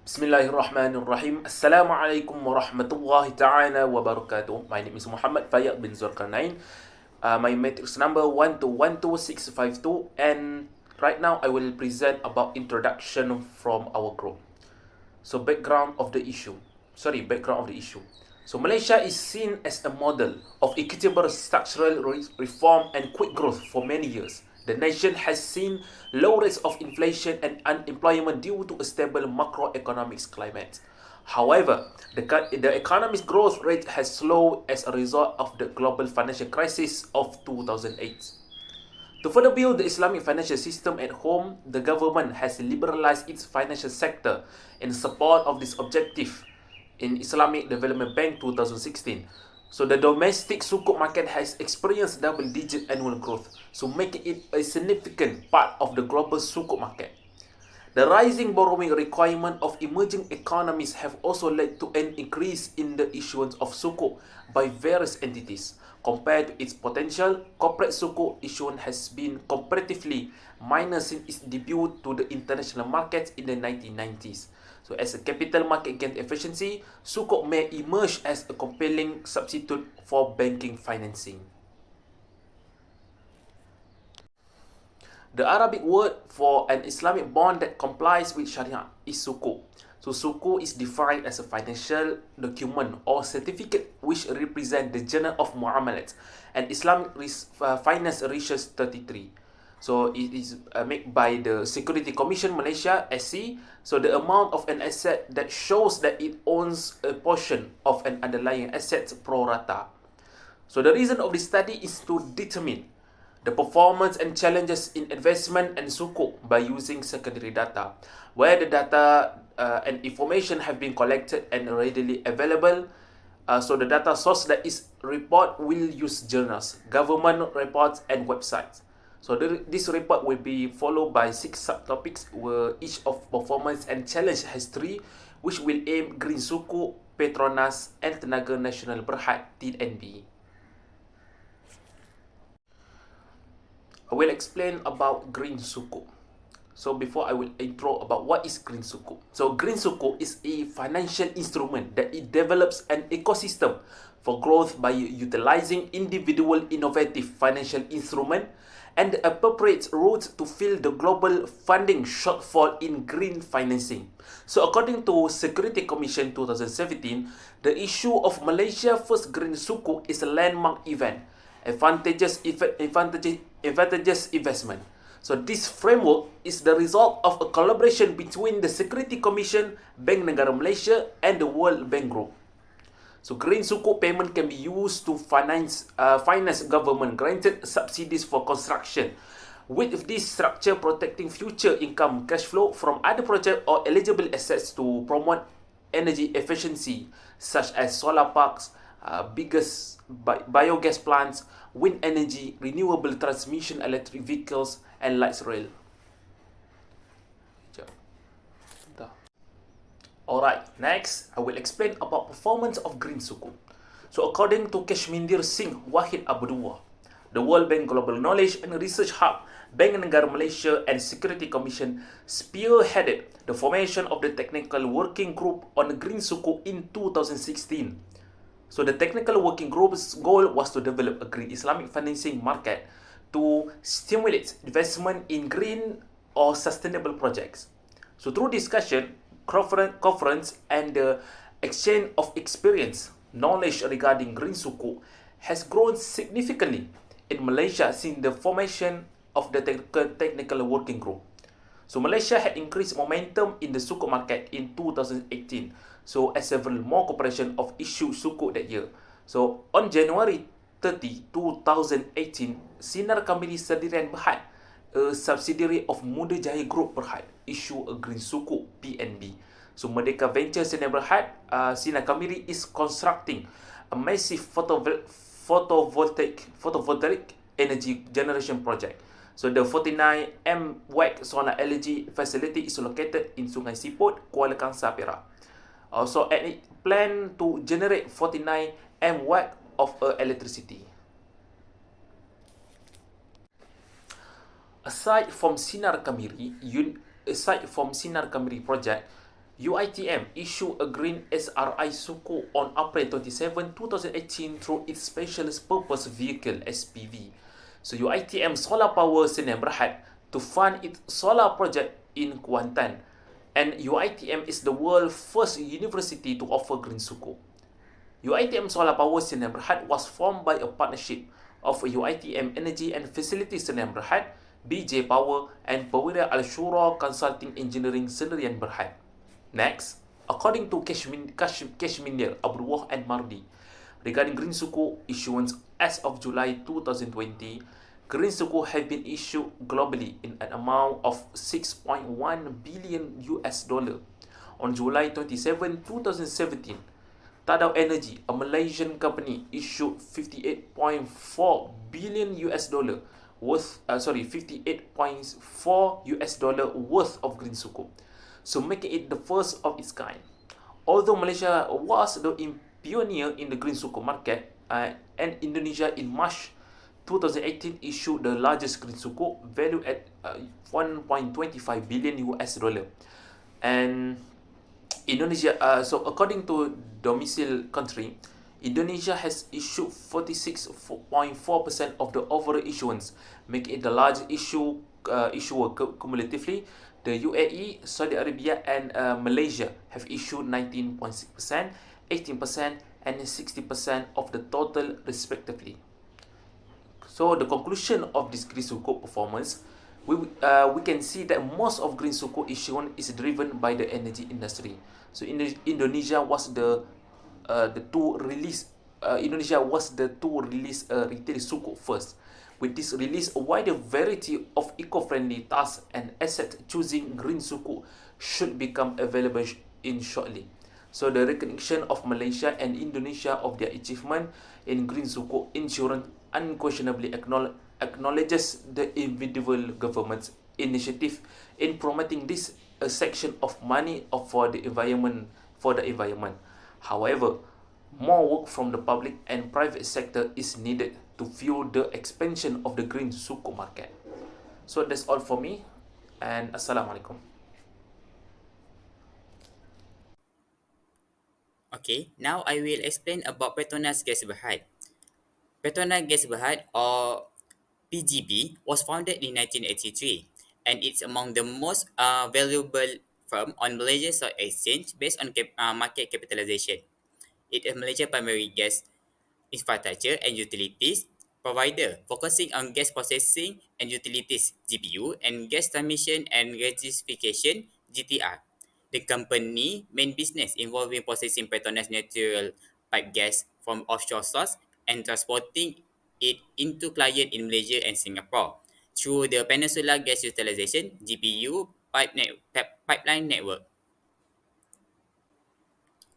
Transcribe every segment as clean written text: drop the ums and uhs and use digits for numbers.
Bismillahirrahmanirrahim. Assalamualaikum warahmatullahi ta'ala wabarakatuh. My name is Muhammad Fayyad bin Zulkarnain. My matrix number 1212652, and right now I will present about introduction from our group. So background of the issue. So Malaysia is seen as a model of equitable structural reform and quick growth for many years. The nation has seen low rates of inflation and unemployment due to a stable macroeconomic climate. However, the economy's growth rate has slowed as a result of the global financial crisis of 2008. To further build the Islamic financial system at home, the government has liberalized its financial sector in support of this objective in Islamic Development Bank 2016. So the domestic Sukuk market has experienced double-digit annual growth, so making it a significant part of the global Sukuk market. The rising borrowing requirement of emerging economies have also led to an increase in the issuance of Sukuk by various entities. Compared to its potential, corporate Sukuk issuance has been comparatively minor since its debut to the international markets in the 1990s. So as a capital market gains efficiency, Sukuk may emerge as a compelling substitute for banking financing. The Arabic word for an Islamic bond that complies with Shariah is Sukuk. So Sukuk is defined as a financial document or certificate which represent the Journal of Muamalat and Islamic Finance Research 33. So it is made by the Security Commission Malaysia (SC). So the amount of an asset that shows that it owns a portion of an underlying asset pro rata. So the reason of this study is to determine the performance and challenges in investment and Sukuk by using secondary data, where the data and information have been collected and readily available. So the data source that is report will use journals, government reports, and websites. So this report will be followed by 6 subtopics, where each of performance and challenge has 3, which will aim Green Sukuk, Petronas, and Tenaga Nasional Berhad (TNB). I will explain about Green Sukuk. So before I will intro about what is Green Sukuk. So Green Sukuk is a financial instrument that it develops an ecosystem for growth by utilizing individual innovative financial instrument and the appropriate route to fill the global funding shortfall in green financing. So according to Security Commission 2017, the issue of Malaysia First Green Sukuk is a landmark event, advantageous investment. So this framework is the result of a collaboration between the Security Commission, Bank Negara Malaysia, and the World Bank Group. So Green Sukuk payment can be used to finance government-granted subsidies for construction, with this structure protecting future income cash flow from other projects or eligible assets to promote energy efficiency, such as solar parks, biogas plants, wind energy, renewable transmission electric vehicles, and light rail. Alright, next I will explain about performance of Green Sukuk. So according to Kashmindir Singh Wahid Abdullah, the World Bank Global Knowledge and Research Hub, Bank Negara Malaysia, and Security Commission spearheaded the formation of the Technical Working Group on Green Sukuk in 2016. So the Technical Working Group's goal was to develop a green Islamic financing market to stimulate investment in green or sustainable projects. So through discussion, conference, and the exchange of experience, knowledge regarding Green Sukuk has grown significantly in Malaysia since the formation of the Technical Working Group. So Malaysia had increased momentum in the Sukuk market in 2018. So as several more corporations of issued Sukuk that year. So on January 30, 2018, Sinar Kamiri Sdn Berhad, a subsidiary of Muda Jaya Group Berhad, issue a Green Sukuk (PNB). So Merdeka Venture Sinar Berhad, Sinar Kamiri is constructing a massive photovoltaic energy generation project. So the 49 MW solar energy facility is located in Sungai Siput, Kuala Kangsar, Perak. Also, and it planned to generate 49 MW of electricity. Aside from Sinar Kamiri project, UITM issued a green SRI Sukuk on April 27, 2018 through its Special Purpose Vehicle SPV. So UITM Solar Power Sdn Bhd to fund its solar project in Kuantan. And UITM is the world's first university to offer green Sukuk. UITM Solar Power Sdn Bhd was formed by a partnership of UITM Energy and Facilities Sdn Bhd, BJ Power, and Perwira Al Shura Consulting Engineering Sdn Bhd. Next, according to Kashminir, Abdullah and Mardi, regarding Green Sukuk issuance as of July 2020, Green Sukuk have been issued globally in an amount of 6.1 billion US dollar. On July 27, 2017, Tadau Energy, a Malaysian company, issued 58.4 billion US dollar worth 58.4 US dollar worth of green sukuk, so making it the first of its kind. Although Malaysia was the pioneer in the green sukuk market, and Indonesia in March 2018 issued the largest green sukuk valued at 1.25 billion US dollar. And Indonesia, so according to domicile country, Indonesia has issued 46.4% of the overall issuance, making it the largest issuer cumulatively. The UAE, Saudi Arabia, and Malaysia have issued 19.6%, 18%, and 60% of the total respectively. So the conclusion of this green sukuk performance, we can see that most of green sukuk issuance is driven by the energy industry. So Indonesia was the to release Indonesia was the to release retail sukuk first. With this release, a wider variety of eco-friendly tasks and asset choosing green sukuk should become available in shortly. So the recognition of Malaysia and Indonesia of their achievement in green sukuk insurance unquestionably acknowledges the individual government's initiative in promoting this a section of money for the environment. However, more work from the public and private sector is needed to fuel the expansion of the green sukuk market. So that's all for me, and Assalamualaikum. Okay, now I will explain about Petronas Gas Berhad. Petronas Gas Berhad or PGB was founded in 1983 and it's among the most valuable firm on Malaysia Stock Exchange based on market capitalization. It is Malaysia primary gas infrastructure and utilities provider focusing on gas processing and utilities GPU and gas transmission and regasification GTR. The company main business involving processing Petronas natural pipe gas from offshore source and transporting it into client in Malaysia and Singapore through the Peninsula Gas Utilization GPU pipeline network.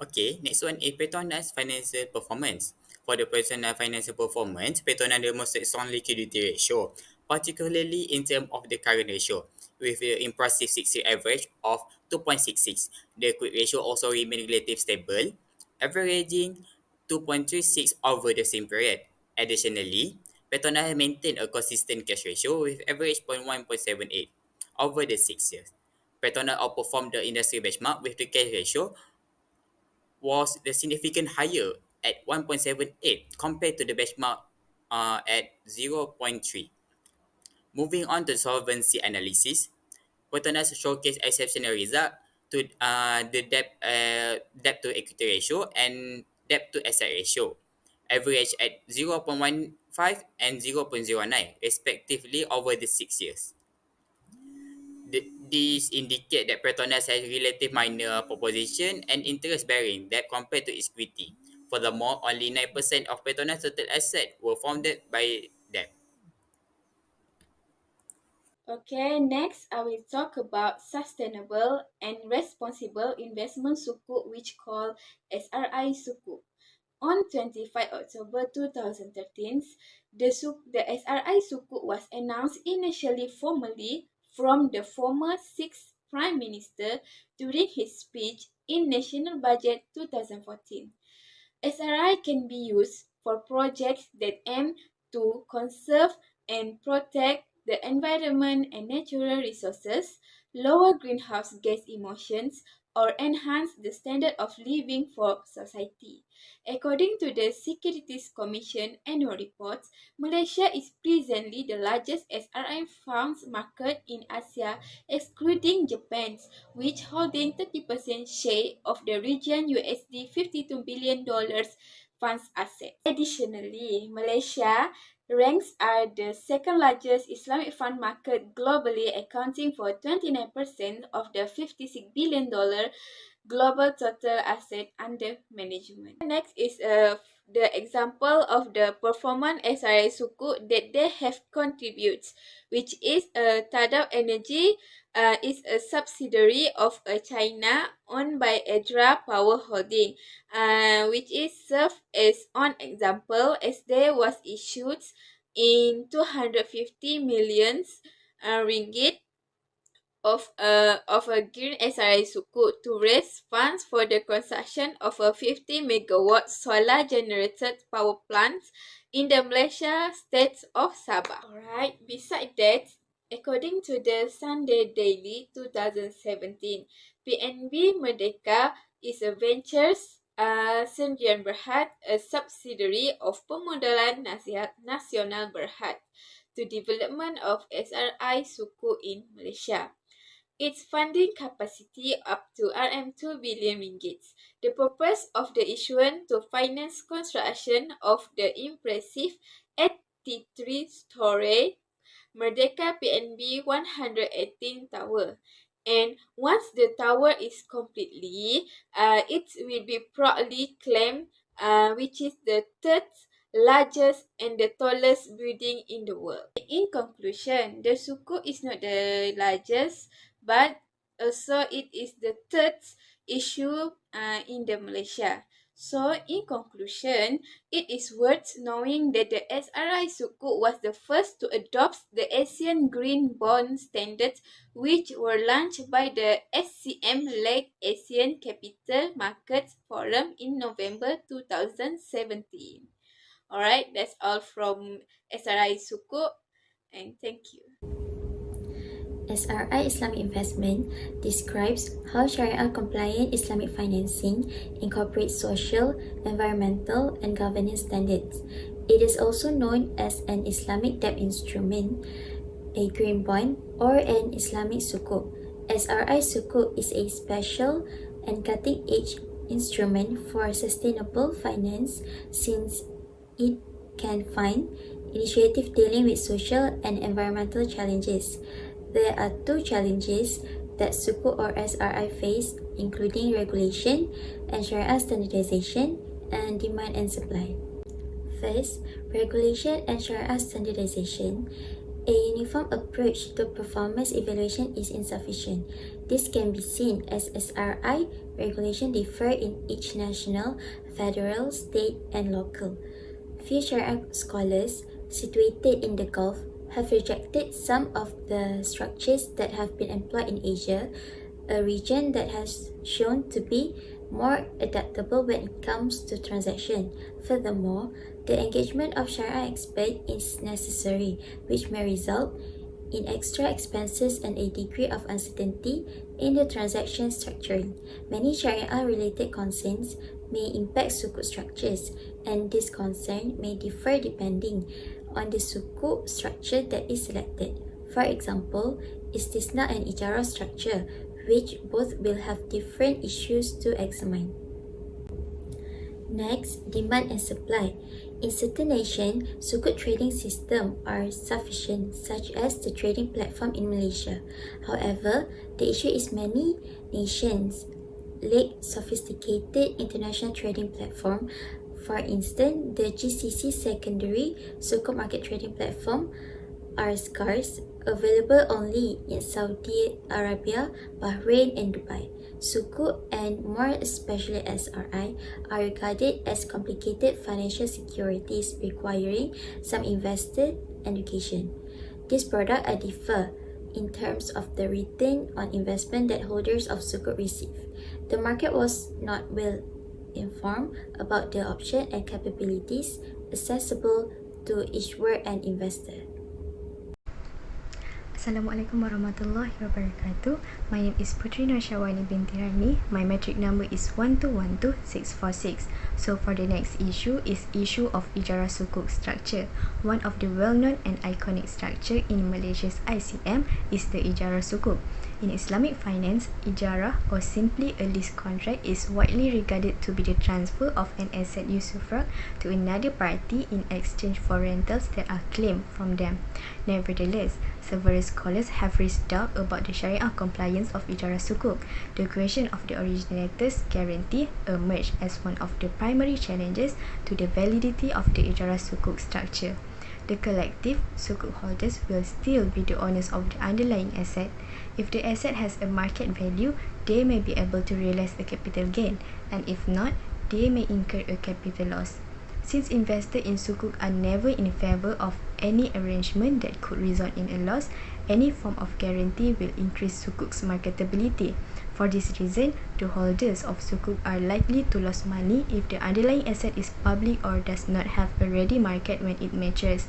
Okay, next one is Petronas financial performance. For the Petronas financial performance, Petronas demonstrates strong liquidity ratio, particularly in terms of the current ratio, with an impressive 6-year average of 2.66. The quick ratio also remains relatively stable, averaging 2.36 over the same period. Additionally, Petronas has maintained a consistent cash ratio with average 0.1.78 over the 6 years. Petronas outperformed the industry benchmark with the cash ratio was the significant higher at 1.78 compared to the benchmark at 0.3. Moving on to solvency analysis, Petronas showcase exceptional result to the debt to equity ratio and debt to asset ratio, average at 0.15 and 0.09 respectively over the 6 years. These indicate that Petronas has relative minor proposition and interest bearing debt compared to its equity. Furthermore, only 9% of Petronas total assets were founded by debt. Okay, next I will talk about sustainable and responsible investment sukuk, which called SRI sukuk. On 25 October 2013, the SRI sukuk was announced initially formally from the former sixth Prime Minister during his speech in National Budget 2014. SRI can be used for projects that aim to conserve and protect the environment and natural resources, lower greenhouse gas emissions, or enhance the standard of living for society. According to the Securities Commission annual reports, Malaysia is presently the largest SRI funds market in Asia, excluding Japan, which holding 30% share of the region USD $52 billion funds assets. Additionally, Malaysia ranks are the second largest Islamic fund market globally, accounting for 29% of the $56 billion global total asset under management. Next is the example of the performance SRI Sukuk that they have contributed, which is Tadao Energy is a subsidiary of China owned by Edra Power Holding, which is served as an example as there was issued in 250 million ringgit of a green SRI Sukuk to raise funds for the construction of a 50 megawatt solar generated power plant in the Malaysia state of Sabah. Alright, beside that, according to the Sunday Daily 2017, PNB Merdeka is a ventures Sendirian Berhad, a subsidiary of Pemodalan Nasional Berhad, to development of SRI Sukuk in Malaysia. Its funding capacity up to RM2 billion ringgit. The purpose of the issuance to finance construction of the impressive 83-story Merdeka PNB 118 tower. And once the tower is completely, it will be proudly claimed, which is the third largest and the tallest building in the world. In conclusion, the Sukuk is not the largest, but also it is the third issue in the Malaysia. So, in conclusion, it is worth knowing that the SRI Sukuk was the first to adopt the Asian Green Bond Standards, which were launched by the SCM-led Asian Capital Markets Forum in November 2017. Alright, that's all from SRI Sukuk, and thank you. SRI Islamic Investment describes how Sharia-compliant Islamic financing incorporates social, environmental, and governance standards. It is also known as an Islamic debt instrument, a green bond, or an Islamic sukuk. SRI Sukuk is a special and cutting-edge instrument for sustainable finance since it can fund initiatives dealing with social and environmental challenges. There are two challenges that Sukuk or SRI face, including regulation and Sharia standardization and demand and supply. First, regulation and Sharia standardization. A uniform approach to performance evaluation is insufficient. This can be seen as SRI regulation differ in each national, federal, state, and local. Few Sharia scholars situated in the Gulf have rejected some of the structures that have been employed in Asia, a region that has shown to be more adaptable when it comes to transaction. Furthermore, the engagement of Sharia experts is necessary, which may result in extra expenses and a degree of uncertainty in the transaction structuring. Many Sharia-related concerns may impact Sukuk structures, and this concern may differ depending on the Sukuk structure that is selected. For example, istisna and ijarah structure, which both will have different issues to examine. Next, demand and supply. In certain nations, Sukuk trading systems are sufficient, such as the trading platform in Malaysia. However, the issue is many nations lack sophisticated international trading platform. For instance, the GCC secondary Sukuk market trading platform are scarce, available only in Saudi Arabia, Bahrain, and Dubai. Sukuk, and more especially SRI, are regarded as complicated financial securities requiring some investor education. These products are differ in terms of the return on investment that holders of Sukuk receive. The market was not well informed about the option and capabilities accessible to issuer and investor. Assalamualaikum warahmatullahi wabarakatuh. My name is Putri Norsyawani binti Rani. My metric number is 1212646. So for the next issue is issue of Ijarah Sukuk structure. One of the well-known and iconic structure in Malaysia's ICM is the Ijarah Sukuk. In Islamic finance, Ijarah, or simply a lease contract, is widely regarded to be the transfer of an asset usufruct to another party in exchange for rentals that are claimed from them. Nevertheless, several scholars have raised doubt about the Shariah compliance of Ijarah Sukuk. The question of the originator's guarantee emerged as one of the primary challenges to the validity of the Ijarah Sukuk structure. The collective Sukuk holders will still be the owners of the underlying asset. If the asset has a market value, they may be able to realize a capital gain, and if not, they may incur a capital loss. Since investors in Sukuk are never in favor of any arrangement that could result in a loss, any form of guarantee will increase Sukuk's marketability. For this reason, the holders of Sukuk are likely to lose money if the underlying asset is public or does not have a ready market when it matures.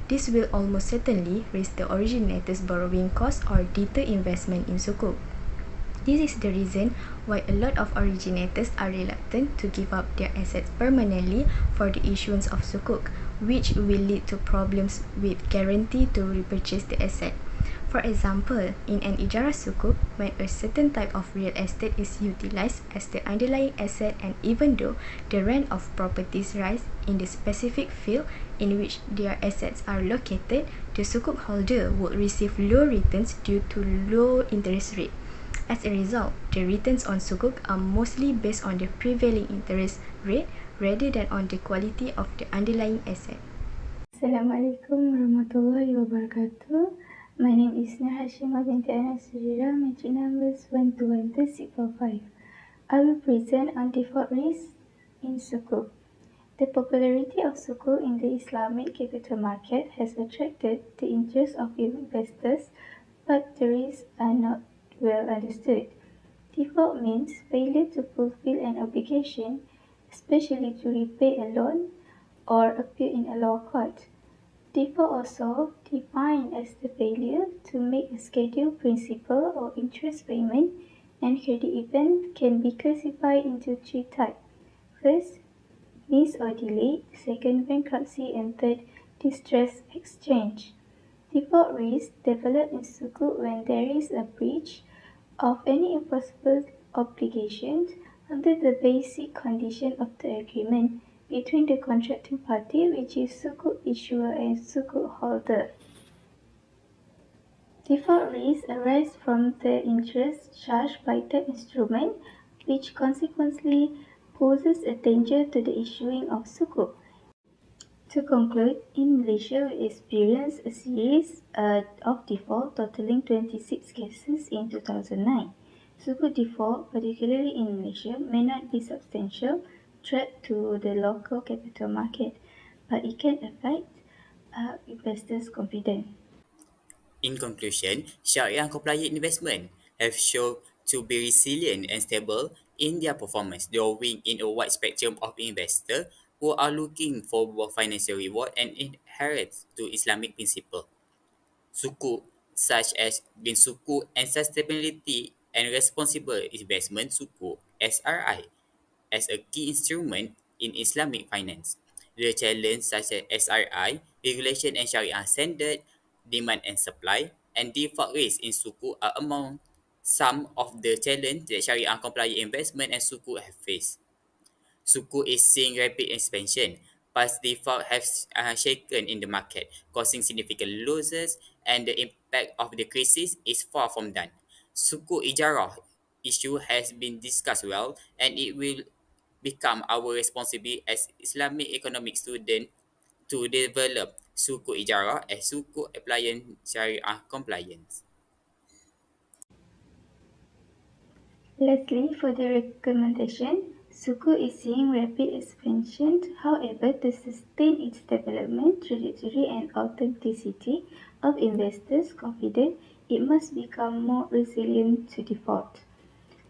This will almost certainly raise the originator's borrowing costs or deter investment in Sukuk. This is the reason why a lot of originators are reluctant to give up their assets permanently for the issuance of Sukuk, which will lead to problems with guarantee to repurchase the asset. For example, in an Ijarah Sukuk, when a certain type of real estate is utilized as the underlying asset, and even though the rent of properties rise in the specific field in which their assets are located, the Sukuk holder would receive low returns due to low interest rate. As a result, the returns on Sukuk are mostly based on the prevailing interest rate rather than on the quality of the underlying asset. Assalamualaikum warahmatullahi wabarakatuh. My name is Nur Hashimah binti Anas Sujira, metric numbers 1212645. I will present on default risk in Sukuk. The popularity of Sukuk in the Islamic capital market has attracted the interest of investors, but the risks are not well understood. Default means failure to fulfill an obligation, especially to repay a loan or appear in a law court. Default, also defined as the failure to make a scheduled principal or interest payment, and here the event can be classified into three types. First, miss or delay. Second, bankruptcy. And third, distress exchange. Default risk develop in Sukuk when there is a breach of any enforceable obligations under the basic condition of the agreement between the contracting party, which is Sukuk issuer and Sukuk holder. Default risks arise from the interest charged by the instrument, which consequently poses a danger to the issuing of Sukuk. To conclude, in Malaysia, we experienced a series of default totaling 26 cases in 2009. Sukuk default, particularly in Malaysia, may not be substantial threat to the local capital market, but it can affect investors' confidence. In conclusion, Shariah compliant investment have shown to be resilient and stable in their performance, drawing in a wide spectrum of investors who are looking for both financial reward and adherence to Islamic principles. Sukuk, such as Green Sukuk and Sustainability and Responsible Investment Sukuk (SRI), as a key instrument in Islamic finance. The challenges such as SRI, regulation and Sharia standard, demand and supply, and default risk in Sukuk are among some of the challenges that Sharia compliant investment and Sukuk have faced. Sukuk is seeing rapid expansion. Past default has shaken in the market, causing significant losses, and the impact of the crisis is far from done. Sukuk Ijarah issue has been discussed well, and it will become our responsibility as Islamic economic student to develop Sukuk Ijarah as Sukuk appliance Sharia compliance. Lastly, for the recommendation, Sukuk is seeing rapid expansion. However, to sustain its development trajectory and authenticity of investors' confidence, it must become more resilient to default.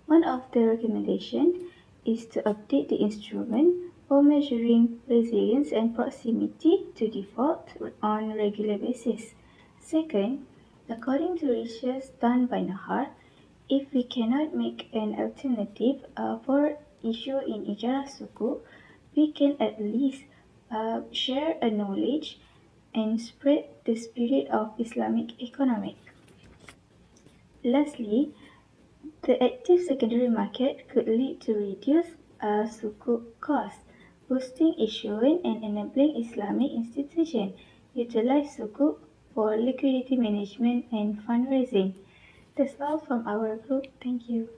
One of the recommendations is to update the instrument for measuring resilience and proximity to default on a regular basis. Second, According to research done by Nahar, if we cannot make an alternative for issue in Ijara Suku, we can at least share a knowledge and spread the spirit of Islamic economic. Lastly, the active secondary market could lead to reduced Sukuk costs, boosting issuance and enabling Islamic institutions utilize Sukuk for liquidity management and fundraising. That's all from our group. Thank you.